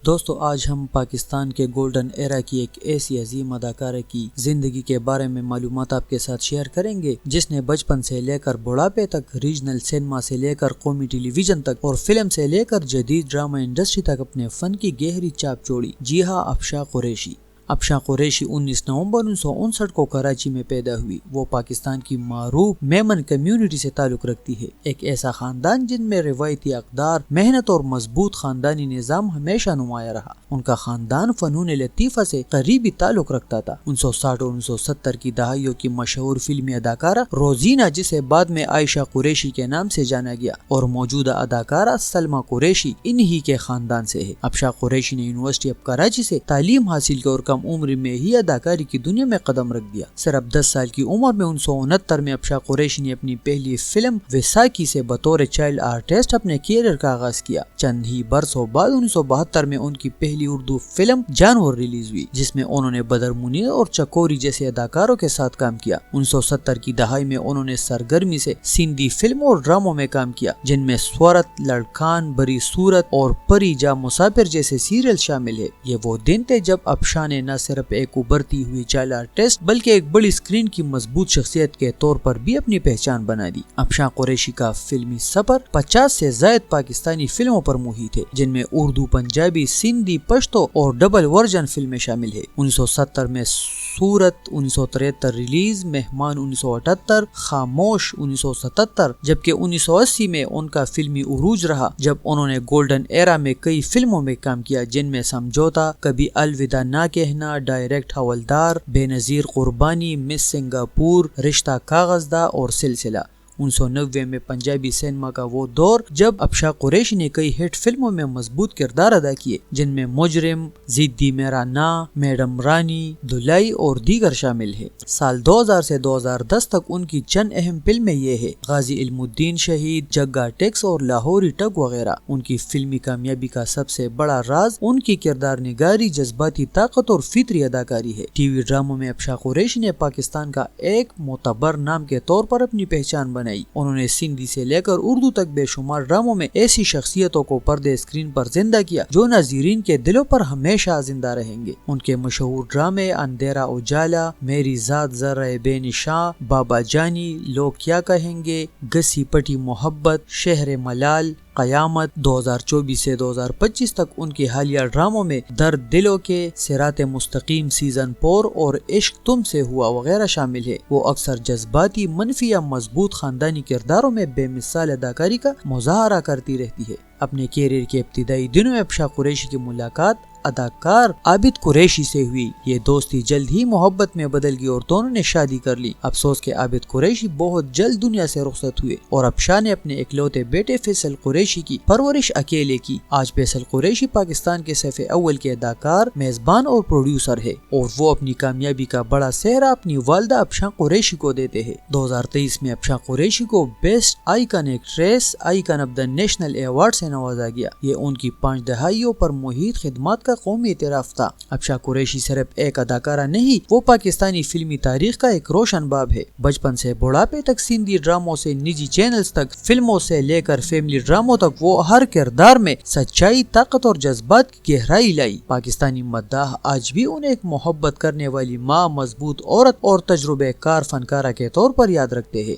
دوستو آج ہم پاکستان کے گولڈن ایرا کی ایک ایسی عظیم اداکارہ کی زندگی کے بارے میں معلومات آپ کے ساتھ شیئر کریں گے جس نے بچپن سے لے کر بڑھاپے تک، ریجنل سینما سے لے کر قومی ٹیلی ویژن تک اور فلم سے لے کر جدید ڈرامہ انڈسٹری تک اپنے فن کی گہری چھاپ چھوڑی۔ جی ہاں، افشاں قریشی۔ افشاں قریشی 19 نومبر 1959 کو کراچی میں پیدا ہوئی۔ وہ پاکستان کی معروف میمن کمیونٹی سے تعلق رکھتی ہے، ایک ایسا خاندان جن میں روایتی اقدار، محنت اور مضبوط خاندانی نظام ہمیشہ نمایاں رہا۔ ان کا خاندان فنون لطیفہ سے قریبی تعلق رکھتا تھا۔ 1960 اور 1970 کی دہائیوں کی مشہور فلمی اداکارہ روزینہ، جسے بعد میں عائشہ قریشی کے نام سے جانا گیا، اور موجودہ اداکارہ سلمیٰ قریشی انہی کے خاندان سے ہے۔ افشاں قریشی نے یونیورسٹی آف کراچی سے تعلیم حاصل کی اور کم عمر میں ہی اداکاری کی دنیا میں قدم رکھ دیا۔ صرف 10 سال کی عمر میں 1969 میں افشاں قریشی نے اپنی پہلی فلم ویساکھی سے بطور چائلڈ آرٹسٹ اپنے کیریئر کا آغاز کیا۔ چند ہی برسوں بعد 1972 میں ان کی پہلی اردو فلم جانور ریلیز ہوئی، جس میں انہوں نے بدر منیر اور چکوری جیسے اداکاروں کے ساتھ کام کیا۔ 1970 کی دہائی میں انہوں نے سرگرمی سے سندھی فلموں اور ڈراموں میں کام کیا، جن میں سورت، لڑکان، بری صورت اور پری جا مسافر جیسے سیریل شامل ہے۔ یہ وہ دن تھے جب افشاں نے نہ صرف ایک ابھرتی ہوئی چائلڈ آرٹسٹ بلکہ ایک بڑی اسکرین کی مضبوط شخصیت کے طور پر بھی اپنی پہچان بنا دی۔ افشاں قریشی کا فلمی سفر 50 سے زائد پاکستانی فلموں پر محیط ہے، جن میں اردو، پنجابی، سندھی، پشتو اور ڈبل ورژن فلمیں شامل ہیں۔ 1970 میں سورت 1973 ریلیز، مہمان 1978، خاموش 1977، جبکہ 1980 میں ان کا فلمی عروج رہا جب انہوں نے گولڈن ایرا میں کئی فلموں میں کام کیا، جن میں سمجھوتا، کبھی الوداع نہ کہنا، ڈائریکٹ حوالدار، بے نظیر قربانی، مس سنگاپور، رشتہ کاغذداں اور سلسلہ۔ 1990 میں پنجابی سینما کا وہ دور جب افشاں قریشی نے کئی ہٹ فلموں میں مضبوط کردار ادا کیے، جن میں مجرم، ضدی میرا ناں، میڈم رانی، دلائی اور دیگر شامل ہیں۔ سال 2000 سے 2010 تک ان کی چند اہم فلمیں یہ ہیں: غازی علم الدین شہید، جگا ٹیکس اور لاہوری ٹگ وغیرہ۔ ان کی فلمی کامیابی کا سب سے بڑا راز ان کی کردار نگاری، جذباتی طاقت اور فطری اداکاری ہے۔ ٹی وی ڈراموں میں افشاں قریشی نے پاکستان کا ایک معتبر نام کے طور پر اپنی پہچان بنائی۔ انہوں نے سندھی سے لے کر اردو تک بے شمار ڈراموں میں ایسی شخصیتوں کو پردے اسکرین پر زندہ کیا جو ناظرین کے دلوں پر ہمیشہ زندہ رہیں گے۔ ان کے مشہور ڈرامے اندھیرا اجالا، میری ذات ذرہ بے نشاں، بابا جانی، لوگ کیا کہیں گے، گسی پٹی محبت، شہر ملال، قیامت۔ 2024 سے 2025 تک ان کے حالیہ ڈراموں میں درد دلوں کے، صراط مستقیم سیزن 4 اور عشق تم سے ہوا وغیرہ شامل ہے۔ وہ اکثر جذباتی، منفی یا مضبوط خاندانی کرداروں میں بے مثال اداکاری کا مظاہرہ کرتی رہتی ہے۔ اپنے کیریئر کے ابتدائی دنوں میں افشاں قریشی کی ملاقات اداکار عابد قریشی سے ہوئی۔ یہ دوستی جلد ہی محبت میں بدل گئی اور دونوں نے شادی کر لی۔ افسوس کہ عابد قریشی بہت جلد دنیا سے رخصت ہوئے اور افشاں نے اپنے اکلوتے بیٹے فیصل قریشی کی پرورش اکیلے کی۔ آج فیصل قریشی پاکستان کے صف اول کے اداکار، میزبان اور پروڈیوسر ہے، اور وہ اپنی کامیابی کا بڑا سہرا اپنی والدہ افشاں قریشی کو دیتے ہیں۔ 2023 میں افشاں قریشی کو best icon actress, icon of the national award سے نوازا گیا۔ یہ ان کی 5 دہائیوں پر محیط خدمات کا قومی اعتراف تھا۔ افشاں قریشی صرف ایک اداکارہ نہیں، وہ پاکستانی فلمی تاریخ کا ایک روشن باب ہے۔ بچپن سے بڑھاپے تک، سندھی ڈراموں سے نجی چینلز تک، فلموں سے لے کر فیملی ڈراموں تک، وہ ہر کردار میں سچائی، طاقت اور جذبات کی گہرائی لائی۔ پاکستانی مداح آج بھی انہیں ایک محبت کرنے والی ماں، مضبوط عورت اور تجربہ کار فنکارہ کے طور پر یاد رکھتے ہیں۔